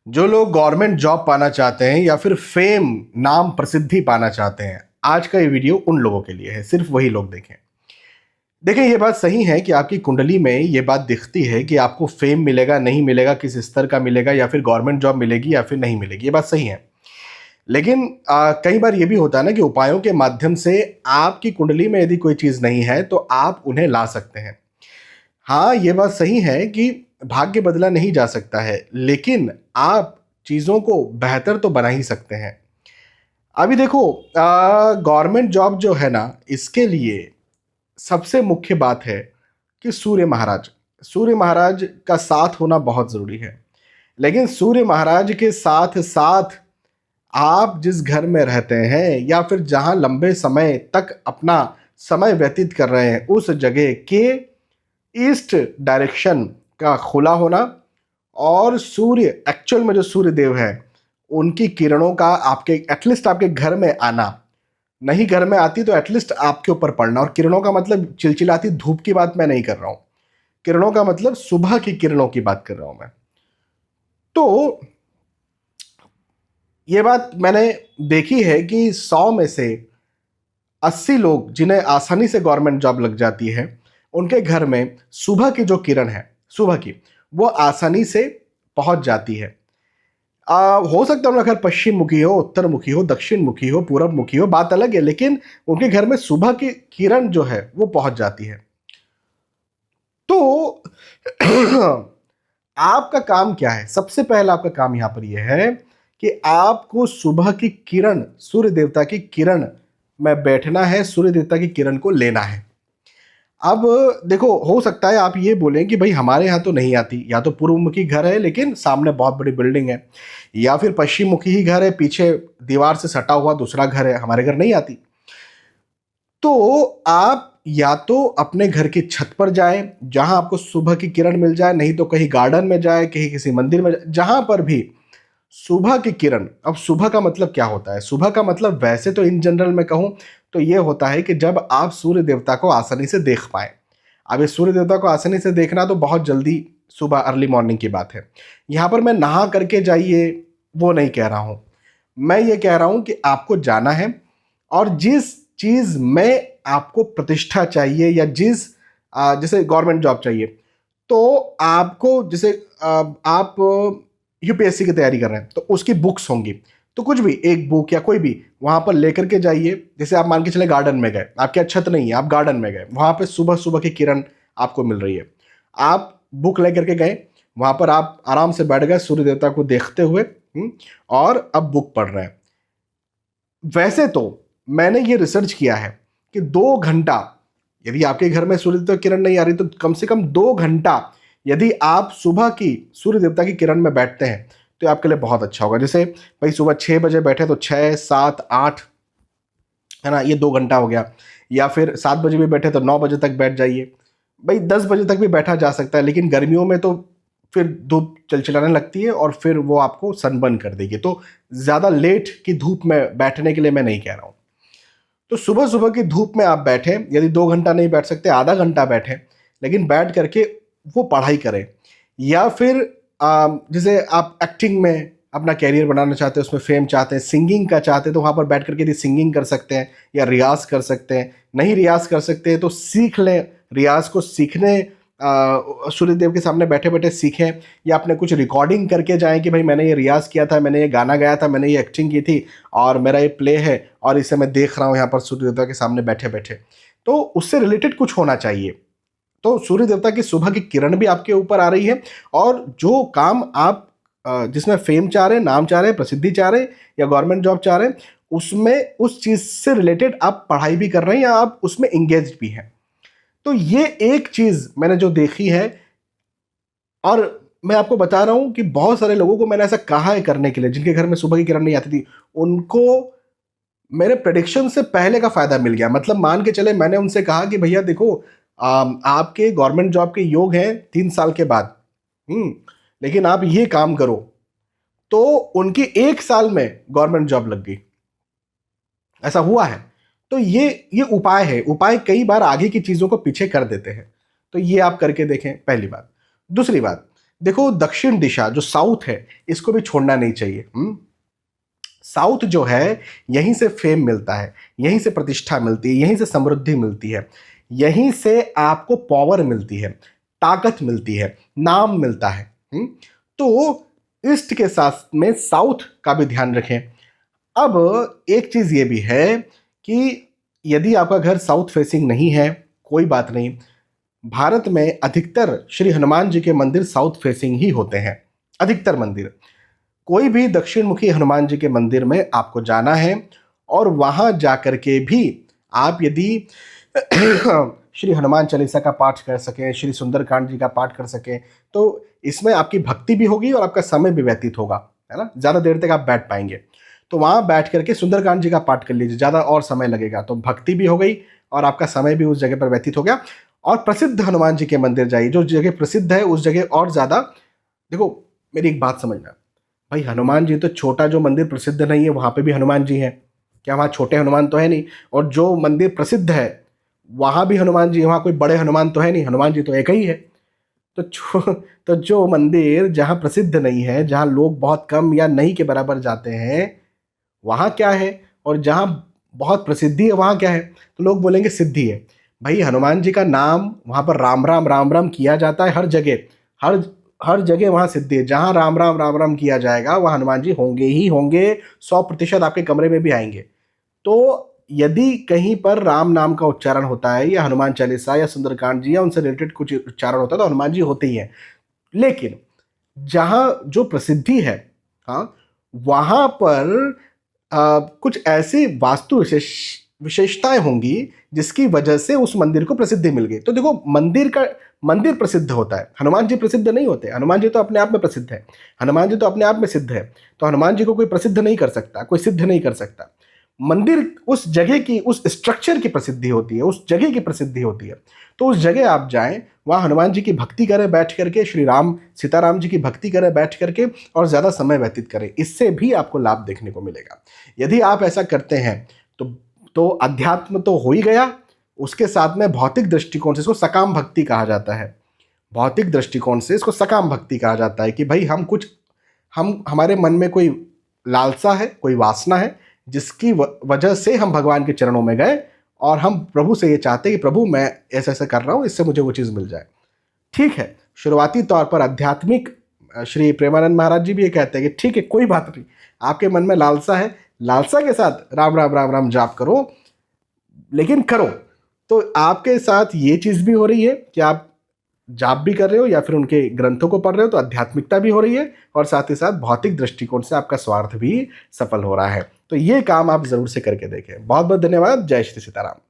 जो लोग government job पाना चाहते हैं या फिर फेम नाम प्रसिद्धि पाना चाहते हैं, आज का ये वीडियो उन लोगों के लिए है। सिर्फ वही लोग देखें। देखें, ये बात सही है कि आपकी कुंडली में ये बात दिखती है कि आपको फेम मिलेगा नहीं मिलेगा, किस स्तर का मिलेगा, या फिर गवर्नमेंट जॉब मिलेगी या फिर नहीं मिलेगी। ये बात सही है। लेकिन कई बार ये भी होता है ना कि उपायों के माध्यम से आपकी कुंडली में यदि कोई चीज़ नहीं है तो आप उन्हें ला सकते हैं। हाँ, ये बात सही है कि भाग्य बदला नहीं जा सकता है, लेकिन आप चीज़ों को बेहतर तो बना ही सकते हैं। अभी देखो, गवर्नमेंट जॉब जो है ना, इसके लिए सबसे मुख्य बात है कि सूर्य महाराज का साथ होना बहुत ज़रूरी है। लेकिन सूर्य महाराज के साथ साथ आप जिस घर में रहते हैं या फिर जहाँ लंबे समय तक अपना समय व्यतीत कर रहे हैं, उस जगह के ईस्ट डायरेक्शन का खुला होना और सूर्य एक्चुअल में जो सूर्य देव है उनकी किरणों का आपके एटलीस्ट आपके घर में आना, नहीं घर में आती तो एटलीस्ट आपके ऊपर पड़ना। और किरणों का मतलब चिलचिलाती धूप की बात मैं नहीं कर रहा हूं, किरणों का मतलब सुबह की किरणों की बात कर रहा हूं मैं। तो ये बात मैंने देखी है कि 100 में से 80 लोग जिन्हें आसानी से गवर्नमेंट जॉब लग जाती है, उनके घर में सुबह की जो किरण है, सुबह की, वो आसानी से पहुंच जाती है। हो सकता है उनका घर पश्चिम मुखी हो, उत्तर मुखी हो, दक्षिण मुखी हो, पूरब मुखी हो, बात अलग है, लेकिन उनके घर में सुबह की किरण जो है वो पहुंच जाती है। तो आपका काम क्या है? सबसे पहला आपका काम यहां पर यह है कि आपको सुबह की किरण, सूर्य देवता की किरण में बैठना है, सूर्य देवता की किरण को लेना है। अब देखो, हो सकता है आप ये बोलें कि भाई हमारे यहाँ तो नहीं आती, या तो पूर्व मुखी घर है लेकिन सामने बहुत बड़ी बिल्डिंग है, या फिर पश्चिम मुखी ही घर है, पीछे दीवार से सटा हुआ दूसरा घर है, हमारे घर नहीं आती। तो आप या तो अपने घर की छत पर जाएं जहां आपको सुबह की किरण मिल जाए, नहीं तो कहीं गार्डन में जाए, कहीं किसी मंदिर में जहां पर भी सुबह की किरण। अब सुबह का मतलब क्या होता है? सुबह का मतलब वैसे तो इन जनरल में कहूं तो ये होता है कि जब आप सूर्य देवता को आसानी से देख पाए। अब इस सूर्य देवता को आसानी से देखना तो बहुत जल्दी सुबह अर्ली मॉर्निंग की बात है। यहाँ पर मैं नहा करके जाइए वो नहीं कह रहा हूँ, मैं ये कह रहा हूँ कि आपको जाना है और जिस चीज़ में आपको प्रतिष्ठा चाहिए या जैसे गवर्नमेंट जॉब चाहिए, तो आपको जैसे आप यूपीएससी की तैयारी कर रहे हैं तो उसकी बुक्स होंगी, तो कुछ भी एक बुक या कोई भी वहां पर लेकर के जाइए। जैसे आप मान के चले गार्डन में गए, आपके यहाँ छत नहीं है, आप गार्डन में गए, वहां पे सुबह सुबह की किरण आपको मिल रही है, आप बुक लेकर के गए, वहां पर आप आराम से बैठ गए सूर्य देवता को देखते हुए, और अब बुक पढ़ रहे हैं। वैसे तो मैंने ये रिसर्च किया है कि 2 घंटा, यदि आपके घर में सूर्य देवता की किरण नहीं आ रही तो कम से कम 2 घंटा यदि आप सुबह की सूर्य देवता की किरण में बैठते हैं तो आपके लिए बहुत अच्छा होगा। जैसे भाई सुबह 6 बजे बैठे तो 6, 7, 8, है ना, ये 2 घंटा हो गया। या फिर 7 बजे भी बैठे तो 9 बजे तक बैठ जाइए। भाई 10 बजे तक भी बैठा जा सकता है, लेकिन गर्मियों में तो फिर धूप चिलचिलाने लगती है और फिर वो आपको सनबर्न कर देगी। तो ज़्यादा लेट की धूप में बैठने के लिए मैं नहीं कह रहा हूँ। तो सुबह सुबह की धूप में आप बैठें, यदि 2 घंटा नहीं बैठ सकते आधा घंटा बैठें, लेकिन बैठ करके वो पढ़ाई करें। या फिर जैसे आप एक्टिंग में अपना कैरियर बनाना चाहते हैं, उसमें फेम चाहते हैं, सिंगिंग का चाहते हैं, तो वहाँ पर बैठ करके यदि सिंगिंग कर सकते हैं या रियाज कर सकते हैं। नहीं रियाज कर सकते तो सीख लें, रियाज को सीखने सूर्यदेव के सामने बैठे बैठे सीखें, या अपने कुछ रिकॉर्डिंग करके जाएं कि भाई मैंने ये रियाज किया था, मैंने ये गाना गाया था, मैंने ये एक्टिंग की थी और मेरा ये प्ले है और इसे मैं देख रहा हूँ यहाँ पर सूर्य देवता के सामने बैठे बैठे। तो उससे रिलेटेड कुछ होना चाहिए। तो सूर्य देवता की सुबह की किरण भी आपके ऊपर आ रही है, और जो काम आप जिसमें फेम चाह रहे हैं, नाम चाह रहे हैं, प्रसिद्धि चाह रहे हैं या गवर्नमेंट जॉब चाह रहे हैं, उसमें उस चीज़ से रिलेटेड आप पढ़ाई भी कर रहे हैं या आप उसमें इंगेज भी हैं। तो ये एक चीज़ मैंने जो देखी है, और मैं आपको बता रहा हूं कि बहुत सारे लोगों को मैंने ऐसा कहा है करने के लिए जिनके घर में सुबह की किरण नहीं आती थी, उनको मेरे प्रेडिक्शन से पहले का फायदा मिल गया। मतलब मान के चले, मैंने उनसे कहा कि भैया देखो, आपके गवर्नमेंट जॉब के योग हैं 3 साल के बाद, लेकिन आप ये काम करो, तो उनकी 1 साल में गवर्नमेंट जॉब लग गई। ऐसा हुआ है। तो ये उपाय है, उपाय कई बार आगे की चीजों को पीछे कर देते हैं। तो ये आप करके देखें, पहली बात। दूसरी बात, देखो दक्षिण दिशा जो साउथ है इसको भी छोड़ना नहीं चाहिए। साउथ जो है यहीं से फेम मिलता है, यहीं से प्रतिष्ठा मिलती है, यहीं से समृद्धि मिलती है, यहीं से आपको पावर मिलती है, ताकत मिलती है, नाम मिलता है। तो ईस्ट के साथ में साउथ का भी ध्यान रखें। अब एक चीज ये भी है कि यदि आपका घर साउथ फेसिंग नहीं है कोई बात नहीं, भारत में अधिकतर श्री हनुमान जी के मंदिर साउथ फेसिंग ही होते हैं। अधिकतर मंदिर, कोई भी दक्षिण मुखी हनुमान जी के मंदिर में आपको जाना है और वहां जाकर के भी आप यदि श्री हनुमान चालीसा का पाठ कर सकें, श्री सुंदरकांड जी का पाठ कर सकें, तो इसमें आपकी भक्ति भी होगी और आपका समय भी व्यतीत होगा, है ना। ज़्यादा देर तक आप बैठ पाएंगे, तो वहाँ बैठ करके सुंदरकांड जी का पाठ कर लीजिए, ज़्यादा और समय लगेगा, तो भक्ति भी हो गई और आपका समय भी उस जगह पर व्यतीत हो गया। और प्रसिद्ध हनुमान जी के मंदिर जाइए, जो जगह प्रसिद्ध है उस जगह और ज़्यादा। देखो मेरी एक बात समझना भाई, हनुमान जी तो छोटा जो मंदिर प्रसिद्ध नहीं है वहाँ पे भी हनुमान जी हैं, क्या वहाँ छोटे हनुमान तो है नहीं? और जो मंदिर प्रसिद्ध है वहाँ भी हनुमान जी, वहाँ कोई बड़े हनुमान तो है नहीं, हनुमान जी तो एक ही है। तो जो मंदिर जहाँ प्रसिद्ध नहीं है, जहाँ लोग बहुत कम या नहीं के बराबर जाते हैं, वहाँ क्या है? और जहाँ बहुत प्रसिद्धि है वहाँ क्या है? तो लोग बोलेंगे सिद्धि है। भाई हनुमान जी का नाम वहाँ पर राम राम राम राम किया जाता है हर जगह, हर हर जगह वहाँ सिद्धि है। जहाँ राम राम राम राम किया जाएगा वहाँ हनुमान जी होंगे ही होंगे, 100% आपके कमरे में भी आएंगे। तो यदि कहीं पर राम नाम का उच्चारण होता है या हनुमान चालीसा या सुंदरकांड जी या उनसे रिलेटेड कुछ उच्चारण होता है तो हनुमान जी होते ही हैं। लेकिन जहाँ जो प्रसिद्धि है, हाँ, वहाँ पर कुछ ऐसी वास्तु विशेषताएं होंगी जिसकी वजह से उस मंदिर को प्रसिद्धि मिल गई। तो देखो मंदिर प्रसिद्ध होता है, हनुमान जी प्रसिद्ध नहीं होते। हनुमान जी तो अपने आप में प्रसिद्ध है, हनुमान जी तो अपने आप में सिद्ध है, तो हनुमान जी को कोई प्रसिद्ध नहीं कर सकता, कोई सिद्ध नहीं कर सकता। मंदिर उस जगह की, उस स्ट्रक्चर की प्रसिद्धि होती है, उस जगह की प्रसिद्धि होती है। तो उस जगह आप जाएं, वहाँ हनुमान जी की भक्ति करें बैठ करके, श्री राम सीताराम जी की भक्ति करें बैठ करके और ज़्यादा समय व्यतीत करें, इससे भी आपको लाभ देखने को मिलेगा। यदि आप ऐसा करते हैं तो अध्यात्म तो हो ही गया, उसके साथ में भौतिक दृष्टिकोण से इसको सकाम भक्ति कहा जाता है। भौतिक दृष्टिकोण से इसको सकाम भक्ति कहा जाता है कि भाई हम हमारे मन में कोई लालसा है, कोई वासना है, जिसकी वजह से हम भगवान के चरणों में गए और हम प्रभु से ये चाहते हैं कि प्रभु मैं ऐसा ऐसा कर रहा हूँ, इससे मुझे वो चीज़ मिल जाए। ठीक है, शुरुआती तौर पर आध्यात्मिक श्री प्रेमानंद महाराज जी भी ये कहते हैं कि ठीक है कोई बात नहीं, आपके मन में लालसा है, लालसा के साथ राम राम राम राम जाप करो, लेकिन करो। तो आपके साथ ये चीज़ भी हो रही है कि आप जाप भी कर रहे हो या फिर उनके ग्रंथों को पढ़ रहे हो, तो आध्यात्मिकता भी हो रही है और साथ ही साथ भौतिक दृष्टिकोण से आपका स्वार्थ भी सफल हो रहा है। तो ये काम आप जरूर से करके देखें। बहुत बहुत धन्यवाद। जय श्री सीताराम।